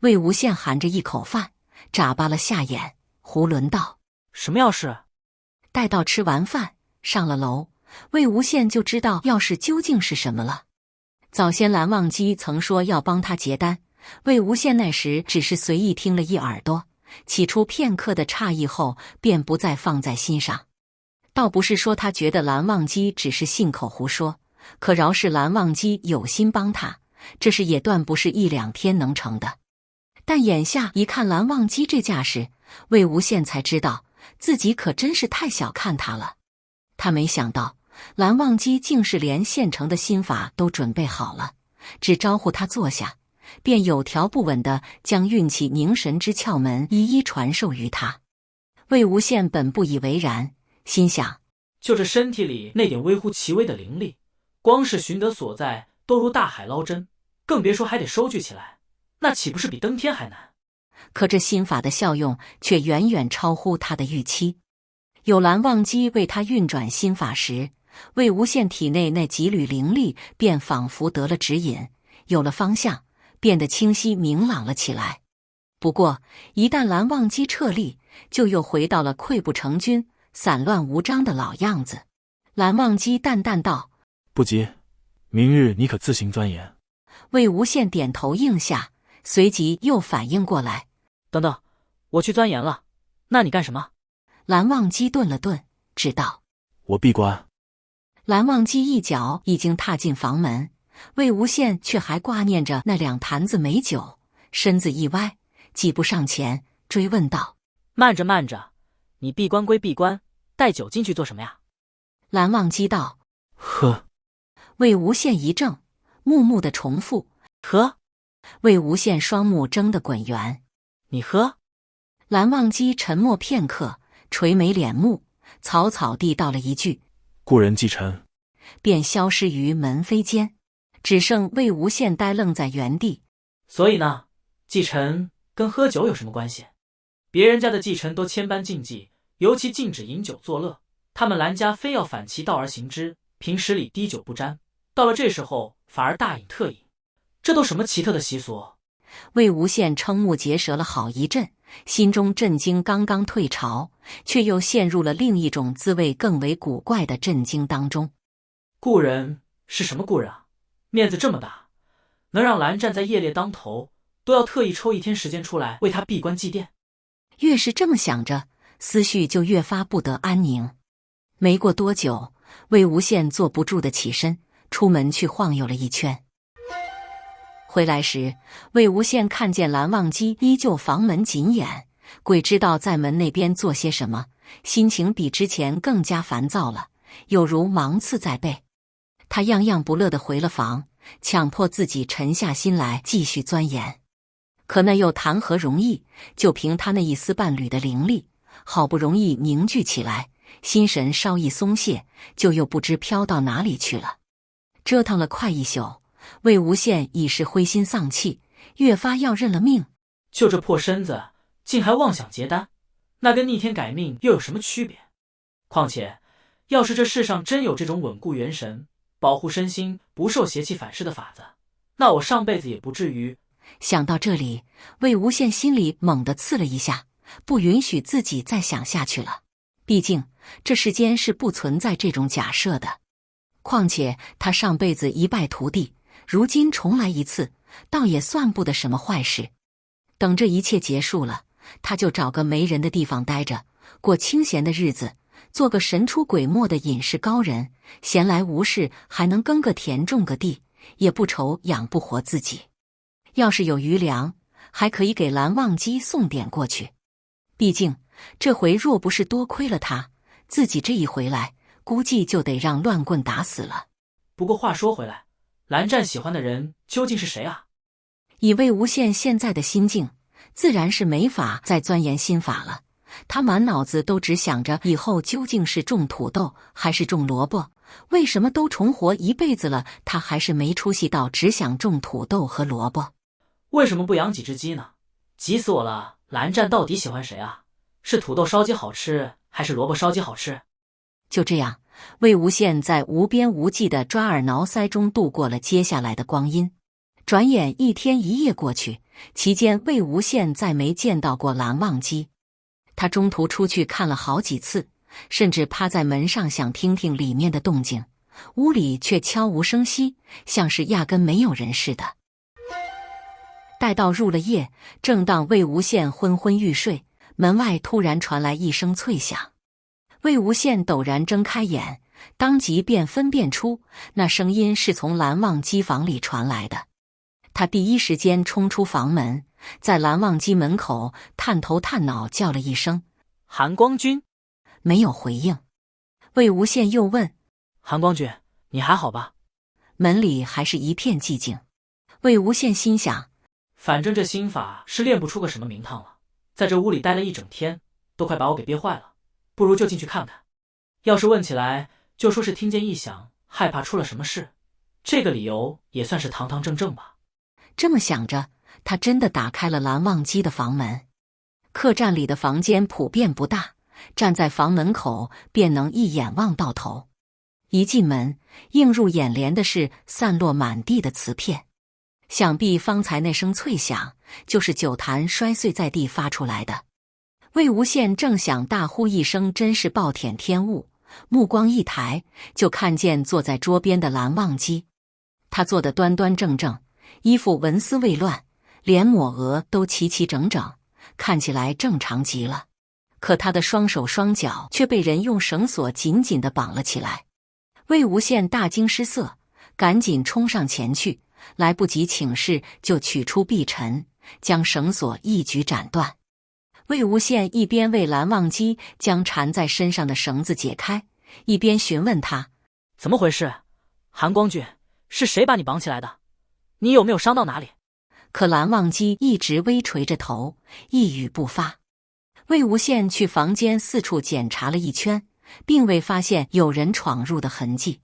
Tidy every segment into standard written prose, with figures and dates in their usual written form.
魏无羡含着一口饭，眨巴了下眼，囫囵道：“什么钥匙？”待到吃完饭，上了楼，魏无羡就知道钥匙究竟是什么了。早先蓝忘机曾说要帮他结丹，魏无羡那时只是随意听了一耳朵，起初片刻的诧异后，便不再放在心上。倒不是说他觉得蓝忘机只是信口胡说，可饶是蓝忘机有心帮他，这事也断不是一两天能成的。但眼下一看蓝忘机这架势，魏无羡才知道自己可真是太小看他了。他没想到蓝忘机竟是连现成的心法都准备好了，只招呼他坐下，便有条不紊地将运气凝神之窍门一一传授于他。魏无羡本不以为然，心想：就这身体里那点微乎其微的灵力，光是寻得所在都如大海捞针，更别说还得收聚起来，那岂不是比登天还难？可这心法的效用却远远超乎他的预期。有蓝忘机为他运转心法时，魏无羡体内那几缕灵力便仿佛得了指引，有了方向，变得清晰明朗了起来。不过一旦蓝忘机撤力，就又回到了溃不成军、散乱无章的老样子。蓝忘机淡淡道：“不急，明日你可自行钻研。”魏无羡点头应下，随即又反应过来：“等等，我去钻研了，那你干什么？”蓝忘机顿了顿，只道：“我闭关。”蓝忘机一脚已经踏进房门，魏无羡却还挂念着那两坛子美酒，身子一歪，几步上前追问道：“慢着慢着，你闭关归闭关，带酒进去做什么呀？”蓝忘机道：“喝。”魏无羡一怔，木木地重复：“喝。”魏无羡双目睁得滚圆：“你喝？”蓝忘机沉默片刻，垂眉敛目，草草地道了一句：“故人继承。”便消失于门扉间，只剩魏无羡呆愣在原地。所以呢，继承跟喝酒有什么关系？别人家的继承都千般禁忌，尤其禁止饮酒作乐，他们蓝家非要反其道而行之，平时里滴酒不沾，到了这时候反而大饮特饮，这都什么奇特的习俗？魏无羡瞠目结舌了好一阵，心中震惊刚刚退潮，却又陷入了另一种滋味更为古怪的震惊当中。故人是什么故人啊？面子这么大，能让蓝湛在夜猎当头，都要特意抽一天时间出来为他闭关祭奠。越是这么想着，思绪就越发不得安宁。没过多久，魏无羡坐不住的起身，出门去晃悠了一圈。回来时，魏无羡看见蓝忘机依旧房门紧掩，鬼知道在门那边做些什么，心情比之前更加烦躁了，有如芒刺在背。他样样不乐地回了房，强迫自己沉下心来继续钻研。可那又谈何容易，就凭他那一丝半缕的灵力，好不容易凝聚起来，心神稍一松懈，就又不知飘到哪里去了。折腾了快一宿，魏无羡已是灰心丧气，越发要认了命。就这破身子，竟还妄想结丹，那跟逆天改命又有什么区别？况且，要是这世上真有这种稳固元神、保护身心不受邪气反噬的法子，那我上辈子也不至于……想到这里，魏无羡心里猛地刺了一下，不允许自己再想下去了。毕竟这世间是不存在这种假设的。况且他上辈子一败涂地，如今重来一次，倒也算不得什么坏事。等这一切结束了，他就找个没人的地方待着，过清闲的日子，做个神出鬼没的隐士高人，闲来无事还能耕个田种个地，也不愁养不活自己。要是有余粮，还可以给蓝忘机送点过去。毕竟这回若不是多亏了他，自己这一回来估计就得让乱棍打死了。不过话说回来，蓝湛喜欢的人究竟是谁啊？以魏无羡现在的心境，自然是没法再钻研心法了。他满脑子都只想着以后究竟是种土豆还是种萝卜，为什么都重活一辈子了，他还是没出息到只想种土豆和萝卜。为什么不养几只鸡呢？急死我了！蓝湛到底喜欢谁啊？是土豆烧鸡好吃，还是萝卜烧鸡好吃？就这样，魏无羡在无边无际的抓耳挠腮中度过了接下来的光阴。转眼1天1夜过去，期间魏无羡再没见到过蓝忘机。他中途出去看了好几次，甚至趴在门上想听听里面的动静，屋里却悄无声息，像是压根没有人似的。待到入了夜，正当魏无羡昏昏欲睡，门外突然传来一声脆响。魏无羡陡然睁开眼，当即便分辨出那声音是从蓝忘机房里传来的。他第一时间冲出房门，在蓝忘机门口探头探脑叫了一声韩光君，没有回应。魏无羡又问，韩光君，你还好吧？门里还是一片寂静。魏无羡心想，反正这心法是练不出个什么名堂了，在这屋里待了一整天，都快把我给憋坏了，不如就进去看看。要是问起来，就说是听见异响，害怕出了什么事，这个理由也算是堂堂正正吧。这么想着，他真的打开了蓝忘机的房门。客栈里的房间普遍不大，站在房门口便能一眼望到头。一进门，映入眼帘的是散落满地的瓷片，想必方才那声脆响就是酒坛摔碎在地发出来的。魏无羡正想大呼一声真是暴殄天物，目光一抬，就看见坐在桌边的蓝忘机。他坐得端端正正，衣服纹丝未乱，连抹额都齐齐整整，看起来正常极了。可他的双手双脚却被人用绳索紧紧地绑了起来。魏无羡大惊失色，赶紧冲上前去，来不及请示就取出臂尘，将绳索一举斩断。魏无羡一边为蓝忘机将缠在身上的绳子解开，一边询问他，怎么回事？韩光君，是谁把你绑起来的？你有没有伤到哪里？可蓝忘机一直微垂着头，一语不发。魏无羡去房间四处检查了一圈，并未发现有人闯入的痕迹。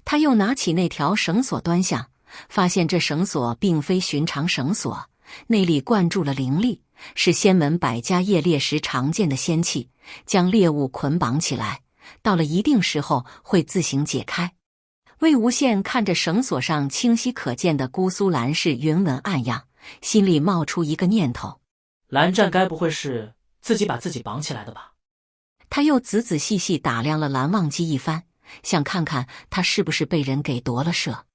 他又拿起那条绳索端详，发现这绳索并非寻常绳索，内里灌注了灵力，是仙门百家业猎时常见的仙器，将猎物捆绑起来，到了一定时候会自行解开。魏无羡看着绳索上清晰可见的姑苏蓝氏云纹暗样，心里冒出一个念头：蓝湛该不会是自己把自己绑起来的吧？他又仔仔细细打量了蓝忘机一番，想看看他是不是被人给夺了舍。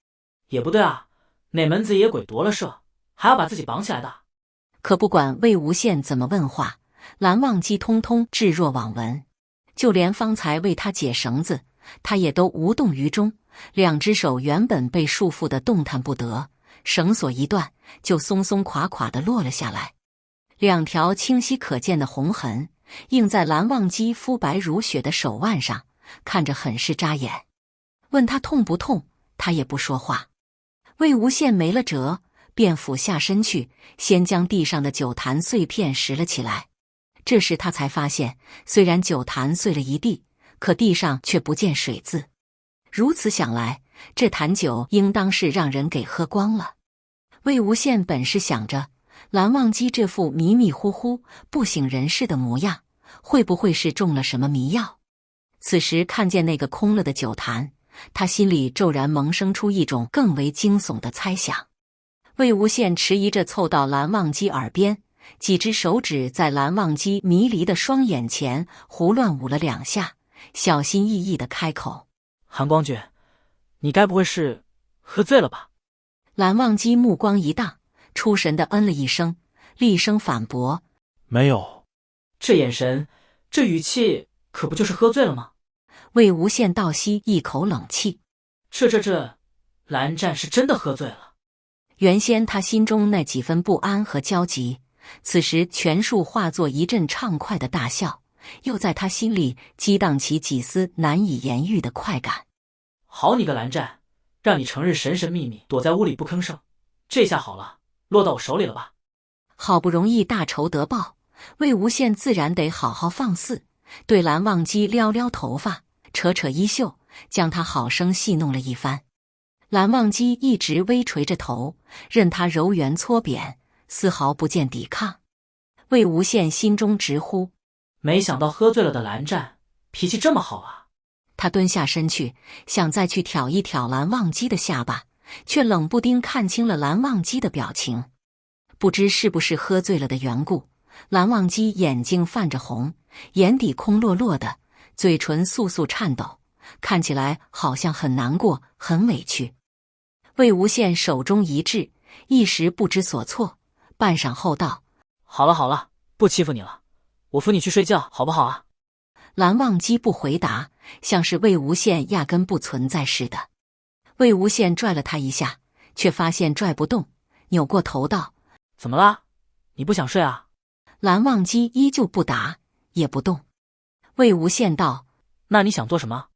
也不对啊，哪门子野鬼夺了舍，还要把自己绑起来的？可不管魏无羡怎么问话，蓝忘机通通置若罔闻，就连方才为他解绳子，他也都无动于衷。两只手原本被束缚的动弹不得，绳索一断，就松松垮垮地落了下来。两条清晰可见的红痕映在蓝忘机肤白如雪的手腕上，看着很是扎眼。问他痛不痛，他也不说话。魏无羡没了辙，便俯下身去，先将地上的酒坛碎片拾了起来。这时他才发现，虽然酒坛碎了一地，可地上却不见水渍。如此想来，这坛酒应当是让人给喝光了。魏无羡本是想着，蓝忘机这副迷迷糊糊、不省人事的模样，会不会是中了什么迷药？此时看见那个空了的酒坛，他心里骤然萌生出一种更为惊悚的猜想。魏无羡迟疑着凑到蓝忘机耳边，几只手指在蓝忘机迷离的双眼前胡乱舞了两下，小心翼翼地开口：韩光君，你该不会是喝醉了吧？蓝忘机目光一荡，出神地嗯了一声，厉声反驳：没有。这眼神，这语气，可不就是喝醉了吗？魏无羡倒吸一口冷气，这，蓝湛是真的喝醉了。原先他心中那几分不安和焦急，此时全数化作一阵畅快的大笑，又在他心里激荡起几丝难以言喻的快感。好你个蓝湛，让你成日神神秘秘躲在屋里不吭声，这下好了，落到我手里了吧？好不容易大仇得报，魏无羡自然得好好放肆，对蓝忘机撩撩头发，扯扯衣袖，将他好生戏弄了一番。蓝忘机一直微垂着头，任他揉圆搓扁，丝毫不见抵抗。魏无羡心中直呼，没想到喝醉了的蓝湛脾气这么好啊。他蹲下身去，想再去挑一挑蓝忘机的下巴，却冷不丁看清了蓝忘机的表情。不知是不是喝醉了的缘故，蓝忘机眼睛泛着红，眼底空落落的，嘴唇簌簌颤抖，看起来好像很难过，很委屈。魏无羡手中一滞，一时不知所措，半晌后道：“好了好了，不欺负你了，我扶你去睡觉，好不好啊？”蓝忘机不回答，像是魏无羡压根不存在似的。魏无羡拽了他一下，却发现拽不动，扭过头道：“怎么啦？你不想睡啊？”蓝忘机依旧不答，也不动。魏无羡道：“那你想做什么？”